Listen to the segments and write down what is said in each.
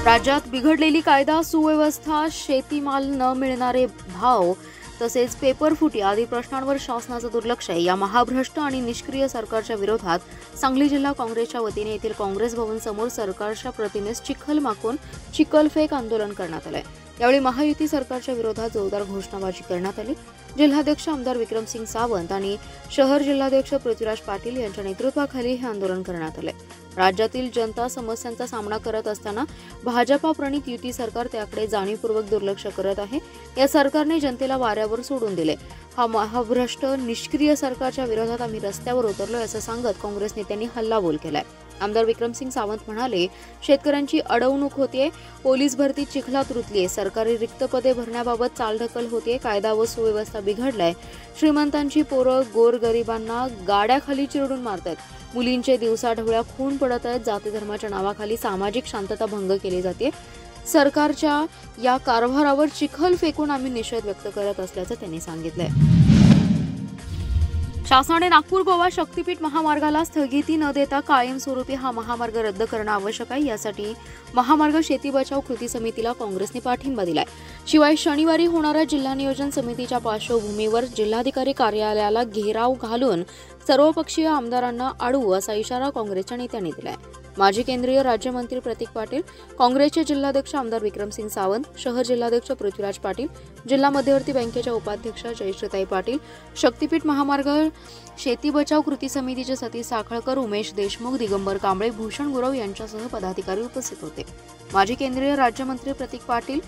राज्यात बिघडलेली कायदा सुव्यवस्था, शेतीमाल न मिळणारे भाव तसेच पेपरफुटी आदी प्रश्नांवर शासनाचं दुर्लक्ष आहे. या महाभ्रष्ट आणि निष्क्रिय सरकारच्या विरोधात सांगली जिल्हा काँग्रेसच्या वतीने येथील काँग्रेस भवन समोर सरकारच्या प्रतिमेस चिखल माकून चिखलफेक आंदोलन करण्यात आले. यावेळी महायुती सरकारच्या विरोधात जोरदार घोषणाबाजी करण्यात आली. जिल्हाध्यक्ष आमदार विक्रमसिंग सावंत आणि शहर जिल्हाध्यक्ष पृथ्वीराज पाटील यांच्या नेतृत्वाखाली हे आंदोलन करण्यात आले. राज्यातील जनता समस्यांचा सामना करत असताना भाजपा प्रणित युती सरकार त्याकडे जाणीवपूर्वक दुर्लक्ष करत आहे. या सरकारने जनतेला वाऱ्यावर सोडून दिले. हा महाभ्रष्ट निष्क्रिय सरकारच्या विरोधात आम्ही रस्त्यावर उतरलो असं सांगत काँग्रेस नेत्यांनी हल्लाबोल केलाय. आमदार विक्रमसिंग सावंत म्हणाले, शेतकऱ्यांची अडवणूक होतीये, पोलीस भरती चिखलात रुतलीये, सरकारी रिक्त पदे भरण्याबाबत चालढकल होतीये, कायदा व सुव्यवस्था बिघडलाय, श्रीमंतांची पोरं गोरगरिबांना गाड्याखाली चिरडून मारतायत, मुलींचे दिवसाढवळ्या खून पडत आहेत, जाती धर्माच्या नावाखाली सामाजिक शांतता भंग केली जाते. सरकारच्या या कारभारावर चिखल फेकून आम्ही निषेध व्यक्त करत असल्याचं त्यांनी सांगितलंय. शासनाने नागपूर गोवा शक्तीपीठ महामार्गाला स्थगिती न देता कायमस्वरूपी हा महामार्ग रद्द करणं आवश्यक आहे. यासाठी महामार्ग शेती बचाव कृती समितीला काँग्रेसने पाठिंबा दिलाय. शिवाय शनिवारी होणाऱ्या जिल्हा नियोजन समितीच्या पार्श्वभूमीवर जिल्हाधिकारी कार्यालयाला घेराव घालून सर्वपक्षीय आमदारांना अडवू असा इशारा काँग्रेसच्या नेत्यांनी दिलाय. माजी केंद्रीय राज्यमंत्री प्रतीक पाटील, काँग्रेसचे जिल्हाध्यक्ष आमदार विक्रमसिंग सावंत, शहर जिल्हाध्यक्ष पृथ्वीराज पाटील, जिल्हा मध्यवर्ती बँकेच्या उपाध्यक्ष जयश्रीताई पाटील, शक्तीपीठ महामार्ग शेती बचाव कृती समितीचे सतीश साखळकर, उमेश देशमुख, दिगंबर कांबळे, भूषण गुरव यांच्यासह पदाधिकारी उपस्थित होते. माजी केंद्रीय राज्यमंत्री प्रतीक पाटील,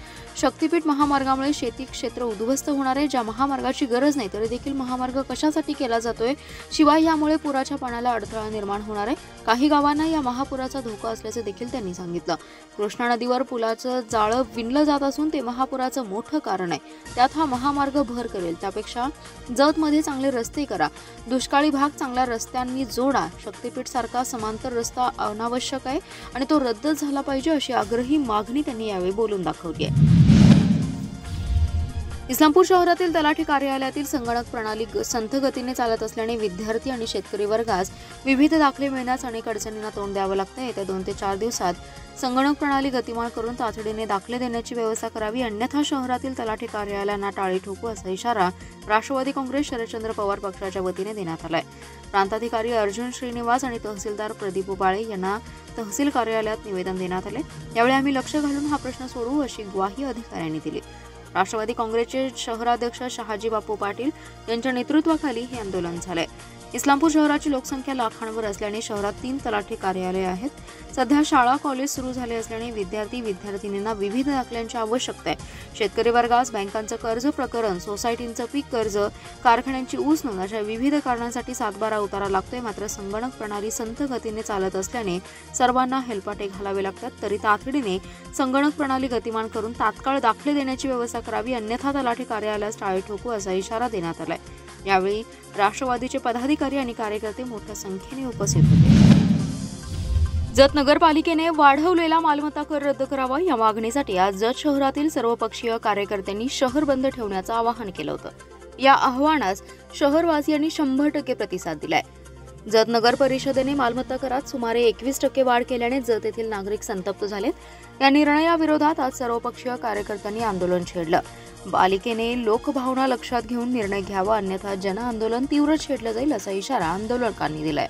शक्तीपीठ महामार्गामुळे शेती क्षेत्र उद्ध्वस्त होणार आहे. ज्या महामार्गाची गरज नाही तरी देखील महामार्ग कशासाठी केला जातोय? शिवाय यामुळे पुराच्या पाण्याला अडथळा निर्माण होणार आहे. काही गावांना या महापुराचा धोका असल्याचे देखील त्यांनी सांगितलं. कृष्णा नदीवर पुलाचं जाळं विणलं जात असून ते महापुराचं मोठं कारण आहे. त्यात हा महामार्ग भर करेल. त्यापेक्षा जतमध्ये चांगले रस्ते करा, दुष्काळी भाग चांगल्या रस्त्यांनी जोडा. शक्तीपीठ सारखा समांतर रस्ता अनावश्यक आहे आणि तो रद्द झाला पाहिजे अशी आग्रही मागणी त्यांनी यावेळी बोलून दाखवली आहे. इस्लामपूर शहरातील तलाठी कार्यालयातील संगणक प्रणाली संथ गतीने चालत असल्याने विद्यार्थी आणि शेतकरी वर्गास विविध दाखले मिळण्यास अनेक अडचणींना तोंड द्यावं लागतं. येत्या 2 ते 4 दिवसात संगणक प्रणाली गतिमान करून तातडीने दाखले देण्याची व्यवस्था करावी, अन्यथा शहरातील तलाठी कार्यालयांना टाळी ठोकू असा इशारा राष्ट्रवादी काँग्रेस शरदचंद्र पवार पक्षाच्या वतीने देण्यात आलाय. प्रांताधिकारी अर्जुन श्रीनिवास आणि तहसीलदार प्रदीप उबाळे यांना तहसील कार्यालयात निवेदन देण्यात आले. यावेळी आम्ही लक्ष घालून हा प्रश्न सोडवू अशी ग्वाही अधिकाऱ्यांनी दिली. राष्ट्रवादी काँग्रेसचे शहराध्यक्ष शहाजी बापू पाटील यांच्या नेतृत्वाखाली हे आंदोलन झाले. इस्लामपूर शहराची लोकसंख्या लाखांवर असल्याने शहरात 3 तलाठी कार्यालये आहेत. सध्या शाळा कॉलेज सुरू झाले असल्याने विद्यार्थी-विद्यार्थिनींना विविध दाखल्यांची आवश्यकता आहे. शेतकरी वर्गास बँकांचं कर्ज प्रकरण, सोसायटींचं पीक कर्ज, कारखान्यांची ऊस नोंद अशा विविध कारणांसाठी 7/12 उतारा लागतोय. मात्र संगणक प्रणाली संथ गतीने चालत असल्याने सर्वांना हेलपाटे घालावे लागतात. तरी तातडीने संगणक प्रणाली गतिमान करून तात्काळ दाखले देण्याची व्यवस्था करावी, अन्यथा तलाठी कार्यालयास टाळी ठोकू असा इशारा देण्यात आलाय. यावेळी राष्ट्रवादीचे पदाधिकारी आणि कार्यकर्ते मोठ्या संख्येने उपस्थित होते. जत नगरपालिकेने वाढवलेला मालमत्ता कर रद्द करावा या मागणीसाठी आज जत शहरातील सर्वपक्षीय कार्यकर्त्यांनी शहर बंद ठेवण्याचं आवाहन केलं होतं. या आवाहनास शहरवासियांनी 100% प्रतिसाद दिलाय. जत नगर परिषदेने मालमत्ता करात सुमारे 21% वाढ केल्याने जत येथील नागरिक संतप्त झालेत. या निर्णयाविरोधात आज सर्वपक्षीय कार्यकर्त्यांनी आंदोलन छेडलं. पालिकेने लोकभावना लक्षात घेऊन निर्णय घ्यावा, अन्यथा जन आंदोलन तीव्र छेडलं जाईल असा इशारा आंदोलकांनी दिलाय.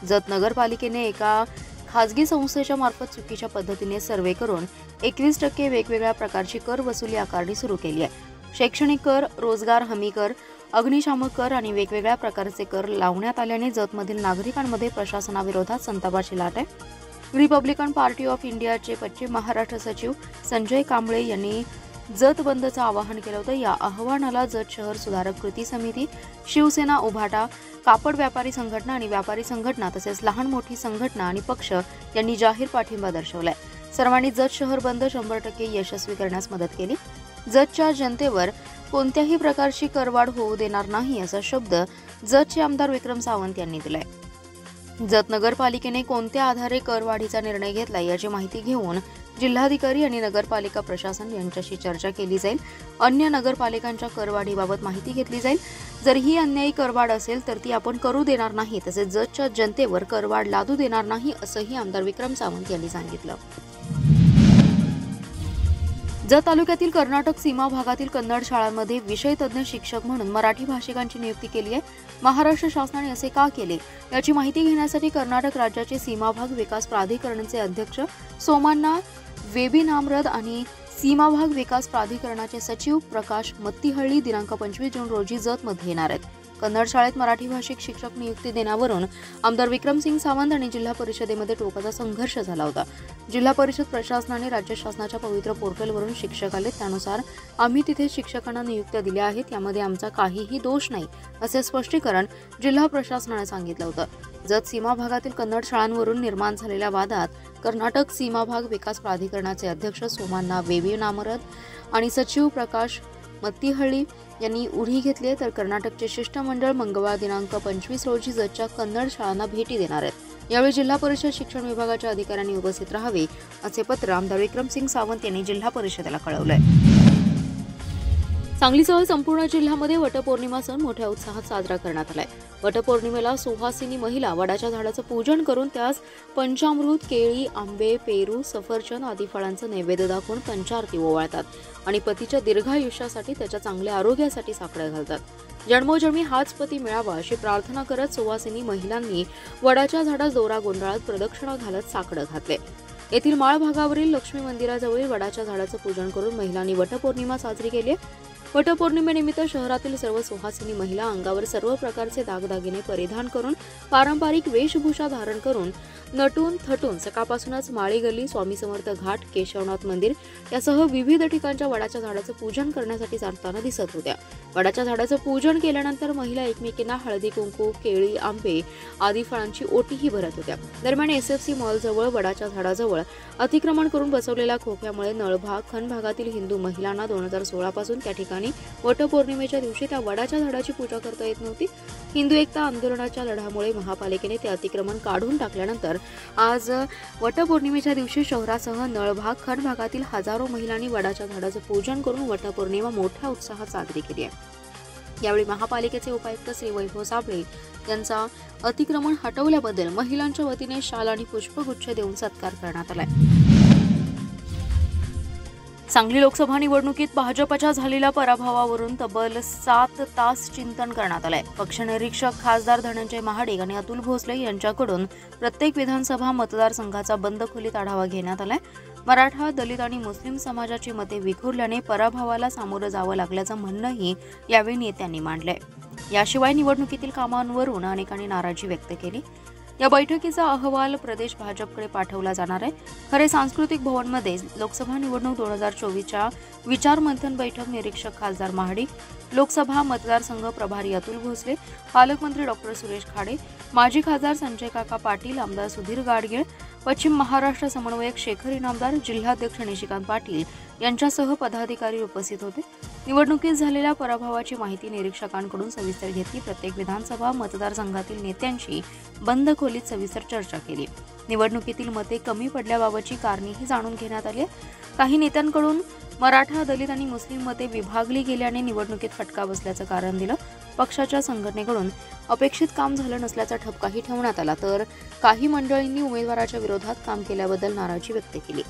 जत नगरपालिकेने एका खासगी संस्थेच्या मार्फत चुकीच्या पद्धतीने सर्वे करून 21% वेगवेगळ्या प्रकारची कर वसुली आकारणी सुरू केली आहे. शैक्षणिक कर, रोजगार हमी कर, अग्निशामक कर आणि वेगवेगळ्या प्रकारचे कर लावण्यात आल्याने जतमधील नागरिकांमध्ये प्रशासनाविरोधात संतापाची लाट आहे. रिपब्लिकन पार्टी ऑफ इंडियाचे पश्चिम महाराष्ट्र सचिव संजय कांबळे यांनी जत बंदचं आवाहन केलं होतं. या आवाहनाला जत शहर सुधारक कृती समिती, शिवसेना उभाटा, कापड व्यापारी संघटना आणि व्यापारी संघटना तसेच लहान मोठी संघटना आणि पक्ष यांनी जाहीर पाठिंबा दर्शवलाय. सर्वांनी जत शहर बंद 100% यशस्वी करण्यास मदत केली. जतच्या जनतेवर कोणत्याही प्रकारची करवाढ होऊ देणार नाही असा शब्द जतचे आमदार विक्रम सावंत यांनी दिलाय. जत नगरपालिकेने कोणत्या आधारे करवाढीचा निर्णय घेतला याची माहिती घेऊन जिल्हाधिकारी आणि नगरपालिका प्रशासन यांच्याशी चर्चा केली जाईल. अन्य नगरपालिकांच्या करवाढीबाबत माहिती घेतली जाईल. जर ही अन्यायी करवाढ असेल तर ती आपण करू देणार नाही, तसेच जतच्या जनतेवर करवाढ लादू देणार नाही असंही आमदार विक्रम सावंत यांनी सांगितलं. जत तालुक्यातील कर्नाटक सीमा भागातील कन्नड शाळांमध्ये विषय तज्ज्ञ शिक्षक म्हणून मराठी भाषिकांची नियुक्ती केली आहे। महाराष्ट्र शासनाने असे का केले याची माहिती घेण्यासाठी कर्नाटक राज्याचे सीमा भाग विकास प्राधिकरणचे अध्यक्ष सोमान्ना वेबिनामरद आणि सीमा भाग विकास प्राधिकरणाचे सचिव प्रकाश मत्तीहळ्ळी दिनांक 25 जून रोजी जत मध्ये येणार आहेत। कन्नड शाळेत मराठी भाषिक शिक्षक नियुक्ती देण्यावरून आमदार विक्रमसिंग सावंत आणि जिल्हा परिषदेमध्ये टोकाचा संघर्ष झाला होता। जिल्हा परिषद प्रशासनाने राज्य शासनाच्या पवित्र पोर्टलवरून शिक्षक आले, त्यानुसार आम्ही तिथे शिक्षकांना नियुक्त्या दिल्या आहेत, यामध्ये आमचा काहीही दोष नाही असे स्पष्टीकरण जिल्हा प्रशासनाने सांगितलं होतं। जत सीमा भागातील कन्नड शाळांवरून निर्माण झालेल्या वादात कर्नाटक सीमा भाग विकास प्राधिकरणाचे अध्यक्ष सोमान्ना वेबिनामरद आणि सचिव प्रकाश मत्तीहळ्ळी यांनी उडी घेतली, तर कर्नाटकचे शिष्टमंडळ मंगळवार दिनांक 25 रोजी जतच्या कन्नड शाळांना भेटी देणार आहेत। यावेळी जिल्हा परिषद शिक्षण विभागाच्या अधिकाऱ्यांनी उपस्थित राहावे असे पत्र आमदार विक्रमसिंग सावंत यांनी जिल्हा परिषदेला कळवलंय। सांगलीसह संपूर्ण जिल्ह्यामध्ये वटपौर्णिमा सण मोठ्या उत्साहात साजरा करण्यात आलाय। वटपौर्णिमेला सुहासिनी महिला वडाच्या झाडाचं पूजन करून त्यास पंचामृत, केळी, आंबे, पेरू, सफरचंद आदी फळांचं नैवेद्य दाखवून पंचारती ओवाळतात आणि पतीच्या दीर्घायुष्यासाठी त्याच्या चांगल्या आरोग्यासाठी साकडं घालतात। जन्मोजन्मी हाच पती मिळावा अशी प्रार्थना करत सुवासिनी महिलांनी वडाच्या झाडास दोरा गोंधळात प्रदक्षिणा घालत साकडं घातले। येथील माळ भागावरील लक्ष्मी मंदिराजवळील वडाच्या झाडाचं पूजन करून महिलांनी वटपौर्णिमा साजरी केली। वटपौर्णिमेनिमित्त शहरातील सर्व सुहासिनी महिला अंगावर सर्व प्रकारचे दागदागिने परिधान करून पारंपरिक वेशभूषा धारण करून नटून थटून सकाळपासूनच माळी गल्ली, स्वामी समर्थ घाट, केशवनाथ मंदिर यासह विविध ठिकाणच्या वडाच्या झाडाचं पूजन करण्यासाठी जाताना दिसत होत्या। वडाच्या झाडाचं पूजन केल्यानंतर महिला एकमेकींना हळदी कुंकू, केळी, आंबे आदी फळांची ओटीही भरत होत्या। दरम्यान SFC मॉलजवळ वडाच्या झाडाजवळ अतिक्रमण करून बसवलेल्या खोक्यामुळे नळभाग खन भागातील हिंदू महिलांना 2016 पासून त्या ठिकाणी वटपौर्णिमेच्या दिवशी त्या वडाच्या झाडाची पूजा करता येत नव्हती। हिंदू एकता आंदोलनाच्या लढ्यामुळे महापालिकेने ते अतिक्रमण काढून टाकल्यानंतर आज वटपौर्णिमेच्या दिवशी शहरासह नळभाग खन भागातील हजारो महिलांनी वडाच्या झाडाचं पूजन करून वटपौर्णिमा मोठ्या उत्साहात साजरी केली आहे। यावेळी महापालिकेचे उपायुक्त श्री वैभव साबळे यांचा अतिक्रमण हटवल्याबद्दल महिलांच्या वतीने शाल आणि पुष्पगुच्छ देऊन सत्कार करण्यात आला। सांगली लोकसभा निवडणुकीत भाजपच्या झालेल्या पराभवावरून तब्बल 7 तास चिंतन करण्यात आलंय। पक्षनिरीक्षक खासदार धनंजय महाडिक आणि अतुल भोसले यांच्याकडून प्रत्येक विधानसभा मतदारसंघाचा बंद खोलीत आढावा घेण्यात आलाय। मराठा, दलित आणि मुस्लिम समाजाची मते विखुरल्याने पराभवाला सामोरं जावं लागल्याचं म्हणणंही यावेळी नेत्यांनी मांडलंय। याशिवाय निवडणुकीतील कामांवरून अनेकांनी नाराजी व्यक्त केली। या बैठकीचा अहवाल प्रदेश भाजपकडे पाठवला जाणार आहे। खरे सांस्कृतिक भवनमध्ये लोकसभा निवडणूक 2024च्या विचार मंथन बैठक निरीक्षक खासदार महाडिक, लोकसभा मतदारसंघ प्रभारी अतुल भोसले, पालकमंत्री डॉक्टर सुरेश खाडे, माजी खासदार संजय काका पाटील, आमदार सुधीर गाडगीळ, पश्चिम महाराष्ट्र समन्वयक शेखर इनामदार, जिल्हाध्यक्ष निशिकांत पाटील यांच्यासह पदाधिकारी उपस्थित होते। निवडणुकीत झालेल्या पराभवाची माहिती निरीक्षकांकडून सविस्तर घेतली। प्रत्येक विधानसभा मतदारसंघातील नेत्यांशी बंद खोलीत सविस्तर चर्चा केली। निवडणुकीतील मते कमी पडल्याबाबतची कारणेही जाणून घेण्यात आली। काही नेत्यांकडून मराठा, दलित आणि मुस्लिम मते विभागली गेल्याने निवडणुकीत फटका बसल्याचं कारण दिलं। पक्षाच्या संघटनेकडून अपेक्षित काम झालं नसल्याचा ठपकाही ठेवण्यात आला, तर काही मंडळींनी उमेदवाराच्या विरोधात काम केल्याबद्दल नाराजी व्यक्त केली।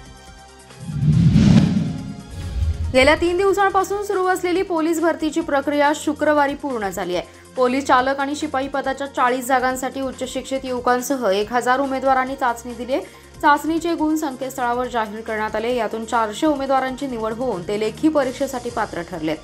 गेल्या 3 दिवसांपासून सुरू असलेली पोलीस भरतीची प्रक्रिया शुक्रवारी पूर्ण झाली आहे। पोलीस चालक आणि शिपाई पदाच्या 40 जागांसाठी उच्च शिक्षित युवकांसह 1000 उमेदवारांनी चाचणी दिली आहे। चाचणीचे गुण संकेतस्थळावर जाहीर करण्यात आले। यातून 400 उमेदवारांची निवड होऊन ते लेखी परीक्षेसाठी पात्र ठरलेत।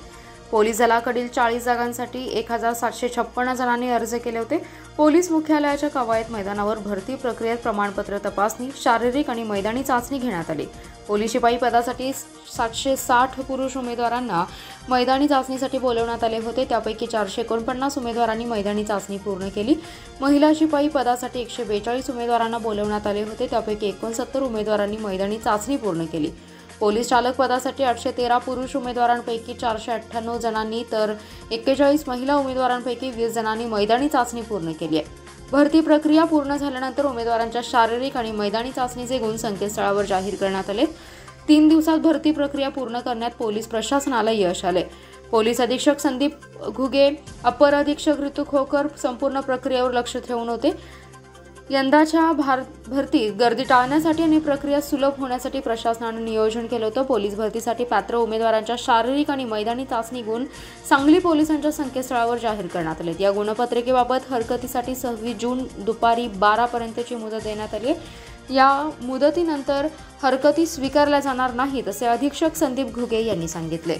पोलीस दलाकडील 40 जागांसाठी 1756 जणांनी अर्ज केले होते। पोलीस मुख्यालयाच्या कवायत मैदानावर भरती प्रक्रियेत प्रमाणपत्र तपासणी, शारीरिक आणि मैदानी चाचणी घेण्यात आली। पोलीस शिपाई पदासाठी 760 पुरुष उमेदवारांना मैदानी चाचणीसाठी बोलवण्यात आले होते। त्यापैकी 449 उमेदवारांनी मैदानी चाचणी पूर्ण केली। महिला शिपाई पदासाठी 142 उमेदवारांना बोलवण्यात आले होते। त्यापैकी 69 उमेदवारांनी मैदानी चाचणी पूर्ण केली। पोलीस चालक पदासाठी 813 पुरुष उमेदवारांपैकी 498 जणांनी तर 41 महिला उमेदवारांपैकी 20 जणांनी मैदानी चाचणी पूर्ण केली आहे। भरती प्रक्रिया पूर्ण झाल्यानंतर उमेदवारांच्या शारीरिक आणि मैदानी चाचणीचे गुण संकेतस्थळावर जाहीर करण्यात आले। 3 दिवसात भरती प्रक्रिया पूर्ण करण्यात पोलीस प्रशासनाला यश आले। पोलीस अधीक्षक संदीप घुगे, अपर अधीक्षक ऋतू खोकर संपूर्ण प्रक्रियेवर लक्ष ठेवून होते। यंदाच्या भरतीत गर्दी टाळण्यासाठी आणि प्रक्रिया सुलभ होण्यासाठी प्रशासनाने नियोजन केलं होतं। पोलीस भरतीसाठी पात्र उमेदवारांच्या शारीरिक आणि मैदानी चाचणी गुण सांगली पोलिसांच्या संकेतस्थळावर जाहीर करण्यात आले। या गुणपत्रिकेबाबत हरकतीसाठी 26 जून दुपारी 12 पर्यंतची मुदत देण्यात आली। या मुदतीनंतर हरकती स्वीकारल्या जाणार नाहीत असे अधीक्षक संदीप घुगे यांनी सांगितले।